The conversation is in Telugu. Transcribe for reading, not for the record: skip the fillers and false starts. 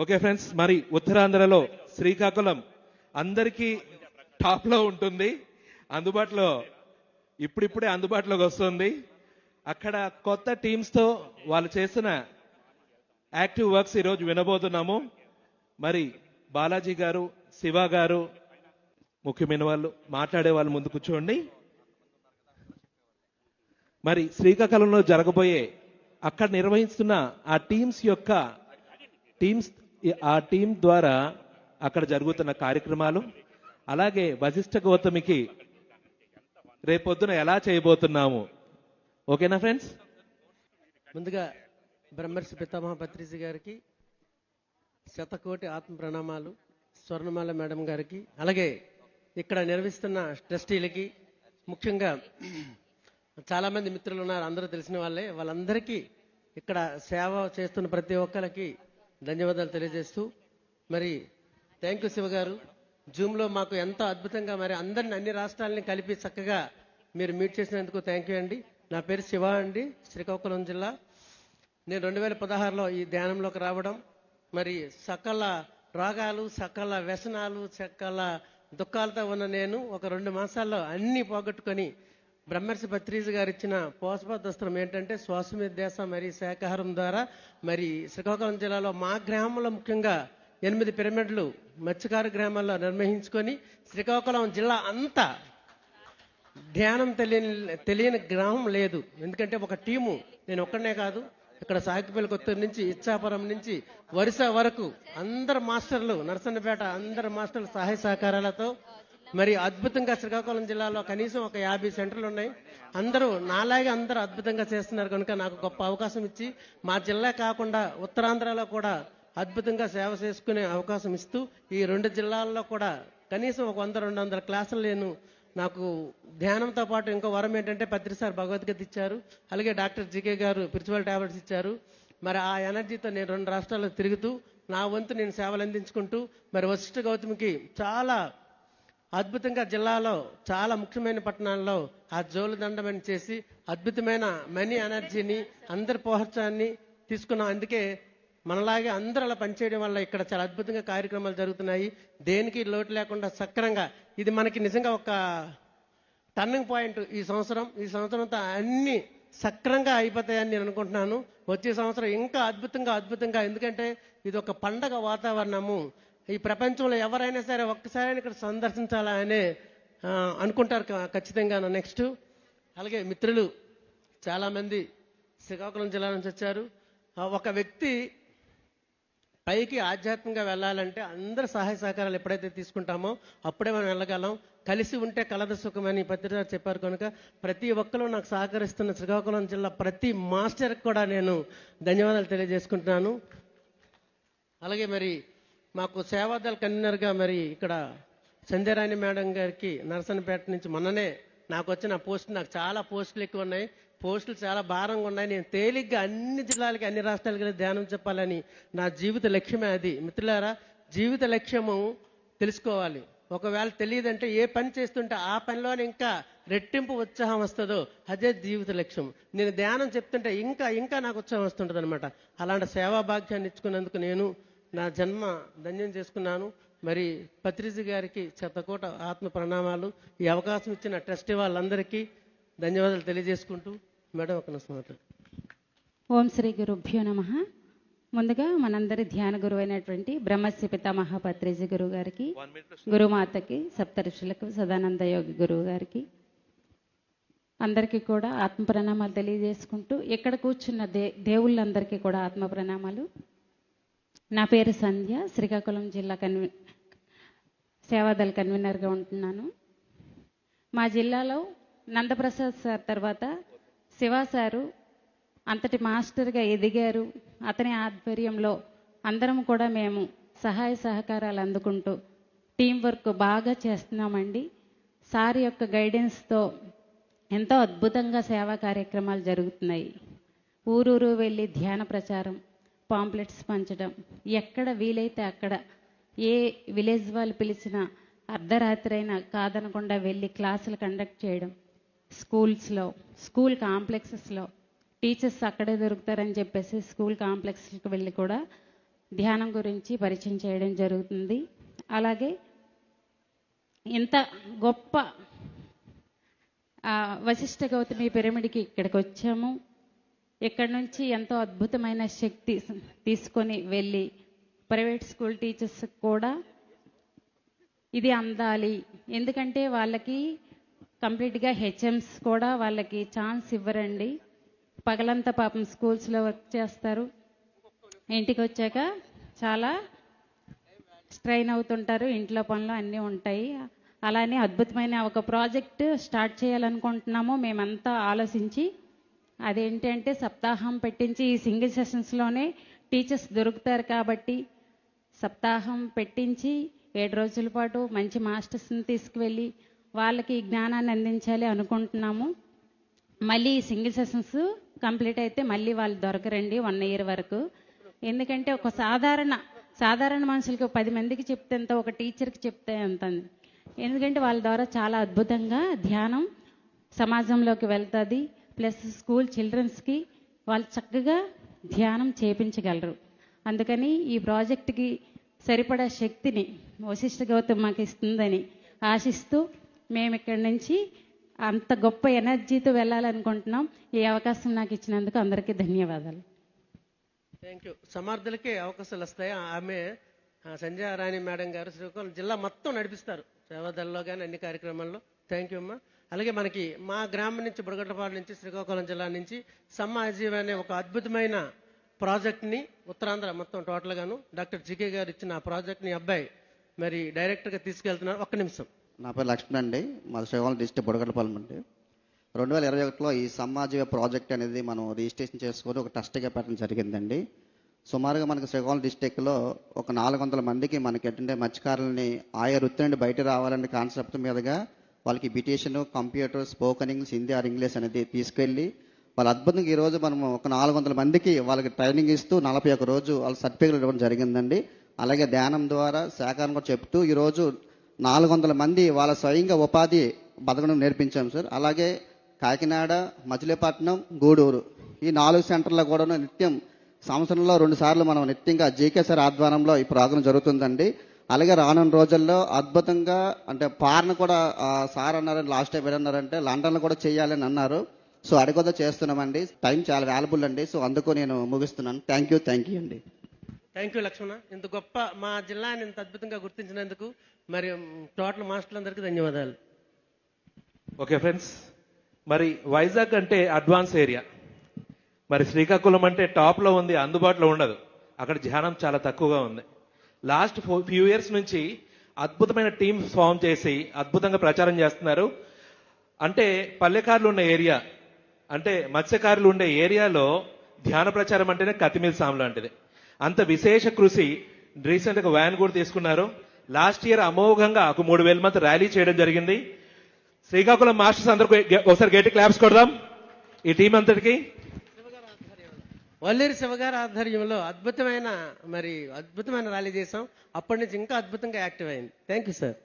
ఓకే ఫ్రెండ్స్, మరి ఉత్తరాంధ్రలో శ్రీకాకుళం అందరికీ టాప్ లో ఉంటుంది, అందుబాటులో ఇప్పుడిప్పుడే అందుబాటులోకి వస్తుంది. అక్కడ కొత్త టీమ్స్ తో వాళ్ళు చేసిన యాక్టివ్ వర్క్స్ ఈరోజు వినబోతున్నాము. మరి బాలాజీ గారు, శివ గారు ముఖ్యమైన వాళ్ళు, మాట్లాడే వాళ్ళు ముందు కూర్చోండి. మరి శ్రీకాకుళంలో జరగబోయే అక్కడ నిర్వహిస్తున్న ఆ టీం ద్వారా అక్కడ జరుగుతున్న కార్యక్రమాలు, అలాగే వశిష్ఠ గౌతమికి రేపొద్దున ఎలా చేయబోతున్నాము. ఓకేనా ఫ్రెండ్స్? ముందుగా బ్రహ్మర్షి పితామహ పత్రిజీ గారికి శతకోటి ఆత్మ ప్రణామాలు, స్వర్ణమాల మేడం గారికి, అలాగే ఇక్కడ నిర్వహిస్తున్న ట్రస్టీలకి, ముఖ్యంగా చాలా మంది మిత్రులు ఉన్నారు, అందరూ తెలిసిన వాళ్ళే, వాళ్ళందరికీ ఇక్కడ సేవ చేస్తున్న ప్రతి ఒక్కరికి ధన్యవాదాలు తెలియజేస్తూ, మరి థ్యాంక్ యూ శివ గారు, జూమ్లో మాకు ఎంతో అద్భుతంగా మరి అందరిని అన్ని రాష్ట్రాలని కలిపి చక్కగా మీరు మీట్ చేసినందుకు థ్యాంక్ యూ అండి. నా పేరు శివ అండి, శ్రీకాకుళం జిల్లా. నేను 2016లో ఈ ధ్యానంలోకి రావడం, మరి సకల రోగాలు, సకల వ్యసనాలు, సకల దుఃఖాలతో ఉన్న నేను ఒక 2 మాసాల్లో అన్ని పోగొట్టుకొని బ్రహ్మర్షి పత్రిజీ గారు ఇచ్చిన పోషపదస్త్రం ఏంటంటే శ్వాస ధ్యాస మరి శాకాహారం ద్వారా మరి శ్రీకాకుళం జిల్లాలో మా గ్రామంలో ముఖ్యంగా 8 పిరమిడ్లు మత్స్యకార గ్రామాల్లో నిర్వహించుకొని శ్రీకాకుళం జిల్లా అంతా ధ్యానం తెలియని గ్రామం లేదు. ఎందుకంటే ఒక టీము, నేను ఒక్కడనే కాదు, ఇక్కడ సాకిపల్లి కొత్తూరు నుంచి ఇచ్చాపురం నుంచి వరుస వరకు అందరు మాస్టర్లు, నరసన్నపేట అందరు మాస్టర్లు సహాయ సహకారాలతో మరి అద్భుతంగా శ్రీకాకుళం జిల్లాలో కనీసం ఒక 50 సెంటర్లు ఉన్నాయి. అందరూ నాలాగే అందరూ అద్భుతంగా చేస్తున్నారు కనుక నాకు గొప్ప అవకాశం ఇచ్చి మా జిల్లా కాకుండా ఉత్తరాంధ్రలో కూడా అద్భుతంగా సేవ చేసుకునే అవకాశం ఇస్తూ ఈ 2 జిల్లాల్లో కూడా కనీసం ఒక 100-200 క్లాసులు నేను నాకు ధ్యానంతో పాటు ఇంకో వరం ఏంటంటే పత్రిసారి భగవద్గీత ఇచ్చారు, అలాగే డాక్టర్ జీకే గారు స్పిరిచువల్ టాబ్లెట్స్ ఇచ్చారు. మరి ఆ ఎనర్జీతో నేను 2 రాష్ట్రాల్లో తిరుగుతూ నా వంతు నేను సేవలు అందించుకుంటూ మరి వశిష్ఠ గౌతమికి చాలా అద్భుతంగా జిల్లాలో చాలా ముఖ్యమైన పట్టణాల్లో ఆ జోలు దండమని చేసి అద్భుతమైన మనీ ఎనర్జీని అందరి పోహర్చాన్ని తీసుకున్నాం. అందుకే మనలాగే అందరూ అలా పనిచేయడం వల్ల ఇక్కడ చాలా అద్భుతంగా కార్యక్రమాలు జరుగుతున్నాయి. దేనికి లోటు లేకుండా సక్రంగా ఇది మనకి నిజంగా ఒక టర్నింగ్ పాయింట్. ఈ సంవత్సరంతో అన్ని సక్రంగా అయిపోతాయని నేను అనుకుంటున్నాను. వచ్చే సంవత్సరం ఇంకా అద్భుతంగా, ఎందుకంటే ఇది ఒక పండగ వాతావరణము. ఈ ప్రపంచంలో ఎవరైనా సరే ఒక్కసారి ఇక్కడ సందర్శించాలా అనే అనుకుంటారు ఖచ్చితంగా. నెక్స్ట్ అలాగే మిత్రులు చాలామంది శ్రీకాకుళం జిల్లా నుంచి వచ్చారు. ఒక వ్యక్తి పైకి ఆధ్యాత్మికంగా వెళ్ళాలంటే అందరు సహాయ సహకారాలు ఎప్పుడైతే తీసుకుంటామో అప్పుడే మనం వెళ్ళగలం. కలిసి ఉంటే కలదు సుఖమని పత్రిక చెప్పారు కనుక ప్రతి ఒక్కరూ నాకు సహకరిస్తున్న శ్రీకాకుళం జిల్లా ప్రతి మాస్టర్కి కూడా నేను ధన్యవాదాలు తెలియజేసుకుంటున్నాను. అలాగే మరి మాకు సేవాదళ కన్వీనర్గా మరి ఇక్కడ సంధ్యారాణి మేడం గారికి నరసన్నపేట నుంచి మొన్ననే నాకు వచ్చిన పోస్ట్, నాకు చాలా పోస్టులు ఎక్కువ ఉన్నాయి, పోస్టులు చాలా భారంగా ఉన్నాయి. నేను తేలిగ్గా అన్ని జిల్లాలకి అన్ని రాష్ట్రాలకి ధ్యానం చెప్పాలని నా జీవిత లక్ష్యమే అది. మిత్రులారా, జీవిత లక్ష్యము తెలుసుకోవాలి. ఒకవేళ తెలియదంటే ఏ పని చేస్తుంటే ఆ పనిలోనే ఇంకా రెట్టింపు ఉత్సాహం వస్తుందో అదే జీవిత లక్ష్యం. నేను ధ్యానం చెప్తుంటే ఇంకా నాకు ఉత్సాహం వస్తుంటుంది అనమాట. అలాంటి సేవా భాగ్యాన్ని ఇచ్చుకున్నందుకు నేను నా జన్మ ధన్యం చేసుకున్నాను. మరి పత్రిజీ గారికి శతకోట ఆత్మ ప్రణామాలు. ఈ అవకాశం ఇచ్చిన ట్రస్టీ వాళ్ళందరికీ ధన్యవాదాలు తెలియజేసుకుంటూ మేడం ఒక నిమిషం మాట్లాడు. ఓం శ్రీ గురుభ్యో నమః. ముందుగా మనందరి ధ్యాన గురువు అయినటువంటి బ్రహ్మర్షి పితామహ పత్రిజీ గురువు గారికి, గురుమాతకి, సప్తఋషులకు, సదానంద యోగి గురువు గారికి అందరికీ కూడా ఆత్మ ప్రణామాలు తెలియజేసుకుంటూ ఇక్కడ కూర్చున్న దేవుళ్ళందరికీ కూడా ఆత్మ ప్రణామాలు. నా పేరు సంధ్య, శ్రీకాకుళం జిల్లా సేవాదళ కన్వీనర్గా ఉంటున్నాను. మా జిల్లాలో నందప్రసాద్ సార్ తర్వాత శివ సారు అంతటి మాస్టర్గా ఎదిగారు. అతని ఆధ్వర్యంలో అందరం కూడా మేము సహాయ సహకారాలు అందుకుంటూ టీం వర్క్ బాగా చేస్తున్నామండి. సార్ యొక్క గైడెన్స్తో ఎంతో అద్భుతంగా సేవా కార్యక్రమాలు జరుగుతున్నాయి. ఊరూరు వెళ్ళి ధ్యాన ప్రచారం, పాంప్లెట్స్ పంచడం, ఎక్కడ వీలైతే అక్కడ ఏ విలేజ్ వాళ్ళు పిలిచినా అర్ధరాత్రి అయినా కాదనకుండా వెళ్ళి క్లాసులు కండక్ట్ చేయడం, స్కూల్స్లో, స్కూల్ కాంప్లెక్సెస్లో టీచర్స్ అక్కడే దొరుకుతారని చెప్పేసి స్కూల్ కాంప్లెక్స్కి వెళ్ళి కూడా ధ్యానం గురించి పరిచయం చేయడం జరుగుతుంది. అలాగే ఇంత గొప్ప వశిష్ఠ గౌతమి పిరమిడ్కి ఇక్కడికి వచ్చాము. ఇక్కడ నుంచి ఎంతో అద్భుతమైన శక్తి తీసుకొని వెళ్ళి ప్రైవేట్ స్కూల్ టీచర్స్ కూడా ఇది అందాలి. ఎందుకంటే వాళ్ళకి కంప్లీట్గా హెచ్ఎంస్ కూడా వాళ్ళకి ఛాన్స్ ఇవ్వరండి. పగలంతా పాపం స్కూల్స్లో వర్క్ చేస్తారు, ఇంటికి వచ్చాక చాలా స్ట్రెయిన్ అవుతుంటారు, ఇంట్లో పనులు అన్నీ ఉంటాయి. అలానే అద్భుతమైన ఒక ప్రాజెక్ట్ స్టార్ట్ చేయాలనుకుంటున్నాము మేమంతా ఆలోచించి. అదేంటంటే సప్తాహం పెట్టించి ఈ సింగిల్ సెషన్స్లోనే టీచర్స్ దొరుకుతారు కాబట్టి సప్తాహం పెట్టించి 7 రోజుల పాటు మంచి మాస్టర్స్ని తీసుకువెళ్ళి వాళ్ళకి జ్ఞానాన్ని అందించాలి అనుకుంటున్నాము. మళ్ళీ ఈ సింగిల్ సెషన్స్ కంప్లీట్ అయితే మళ్ళీ వాళ్ళు దొరకరండి 1 ఇయర్ వరకు. ఎందుకంటే ఒక సాధారణ మనుషులకి 10 మందికి చెప్తే ఎంత, ఒక టీచర్కి చెప్తే ఎంత. ఎందుకంటే వాళ్ళ ద్వారా చాలా అద్భుతంగా ధ్యానం సమాజంలోకి వెళ్తుంది. ప్లస్ స్కూల్ చిల్డ్రన్స్కి వాళ్ళు చక్కగా ధ్యానం చేపించగలరు. అందుకని ఈ ప్రాజెక్టుకి సరిపడా శక్తిని వశిష్ఠ గౌతమ్ మాకు ఇస్తుందని ఆశిస్తూ మేము ఇక్కడి నుంచి అంత గొప్ప ఎనర్జీతో వెళ్ళాలనుకుంటున్నాం. ఈ అవకాశం నాకు ఇచ్చినందుకు అందరికీ ధన్యవాదాలు. Thank you. సమర్థులకే అవకాశాలు వస్తాయి. ఆమె సంజయ్ రాణి మేడం గారు శ్రీకాకుళం జిల్లా మొత్తం నడిపిస్తారు, సేవాదళలో కానీ అన్ని కార్యక్రమాల్లో. థ్యాంక్ యూ అమ్మా. అలాగే మనకి మా గ్రామం నుంచి బుడగట్లపాడు నుంచి శ్రీకాకుళం జిల్లా నుంచి సమాజీవ్ అనే ఒక అద్భుతమైన ప్రాజెక్ట్ని ఉత్తరాంధ్ర మొత్తం టోటల్గాను డాక్టర్ జికే గారు ఇచ్చిన ఆ ప్రాజెక్ట్ని అబ్బాయి మరి డైరెక్టర్గా తీసుకెళ్తున్నారు. ఒక్క నిమిషం. నా పేరు లక్ష్మణ్ అండి, మాది శ్రీకాకుళం డిస్ట్రిక్ట్ బుడగట్లపాలెం అండి. 2021లో ఈ సమాజీవ ప్రాజెక్ట్ అనేది మనం రిజిస్ట్రేషన్ చేసుకొని ఒక ట్రస్ట్గా పెట్టడం జరిగిందండి. సుమారుగా మనకి శ్రీకాకుళం డిస్ట్రిక్ట్లో ఒక 400 మందికి మనకి ఏంటంటే మత్స్యకారులని ఆయా వృత్తి నుండి బయట రావాలనే కాన్సెప్ట్ మీదుగా వాళ్ళకి beautician, computer, spoken English, Hindi or English అనేది తీసుకెళ్ళి వాళ్ళ అద్భుతంగా ఈరోజు మనం ఒక 400 మందికి వాళ్ళకి ట్రైనింగ్ ఇస్తూ 41 రోజు వాళ్ళ సర్టిఫికేట్లు ఇవ్వడం జరిగిందండి. అలాగే ధ్యానం ద్వారా శాఖను కూడా చెప్తూ ఈరోజు 400 మంది వాళ్ళ స్వయంగా ఉపాధి బతకడం నేర్పించాం సార్. అలాగే కాకినాడ, మచిలీపట్నం, గూడూరు ఈ 4 సెంటర్లో కూడా నిత్యం సంవత్సరంలో 2 సార్లు మనం నిత్యంగా జీకే సార్ ఆధ్వర్యంలో ఈ ప్రోగ్రాం జరుగుతుందండి. అలాగే రానున్న రోజుల్లో అద్భుతంగా అంటే పార్న కూడా సార్ అన్నారు, లాస్ట్ టైం ఏమన్నారంటే లండన్లో కూడా చేయాలని అన్నారు. సో అది కూడా చేస్తున్నామండి. టైం చాలా వాల్యుబుల్ అండి. సో అందుకు నేను ముగిస్తున్నాను. థ్యాంక్ యూ అండి. థ్యాంక్ యూ లక్ష్మణ. ఇంత గొప్ప మా జిల్లాని ఇంత అద్భుతంగా గుర్తించినందుకు మరి టోటల్ మాస్టర్లందరికీ ధన్యవాదాలు. ఓకే ఫ్రెండ్స్, మరి వైజాగ్ అంటే అడ్వాన్స్ ఏరియా, మరి శ్రీకాకుళం అంటే టాప్లో ఉంది, అందుబాటులో ఉండదు. అక్కడ ధ్యానం చాలా తక్కువగా ఉంది. లాస్ట్ ఫ్యూ ఇయర్స్ నుంచి అద్భుతమైన టీమ్ ఫామ్ చేసి అద్భుతంగా ప్రచారం చేస్తున్నారు. అంటే పల్లెకారులు ఉన్న ఏరియా, అంటే మత్స్యకారులు ఉండే ఏరియాలో ధ్యాన ప్రచారం అంటేనే కత్తిమీద సాము లాంటిది. అంత విశేష కృషి. రీసెంట్గా వ్యాన్ కూడా తీసుకున్నారు. లాస్ట్ ఇయర్ అమోఘంగా ఒక 3000 మంది ర్యాలీ చేయడం జరిగింది. శ్రీకాకుళం మాస్టర్స్ అందరికీ ఒకసారి గట్టి క్లాప్స్ కొడదాం ఈ టీం అంతటికి. వల్లేరు శివగారి ఆధ్వర్యంలో అద్భుతమైన ర్యాలీ చేసాం. అప్పటి నుంచి ఇంకా అద్భుతంగా యాక్టివ్ అయింది. Thank you sir.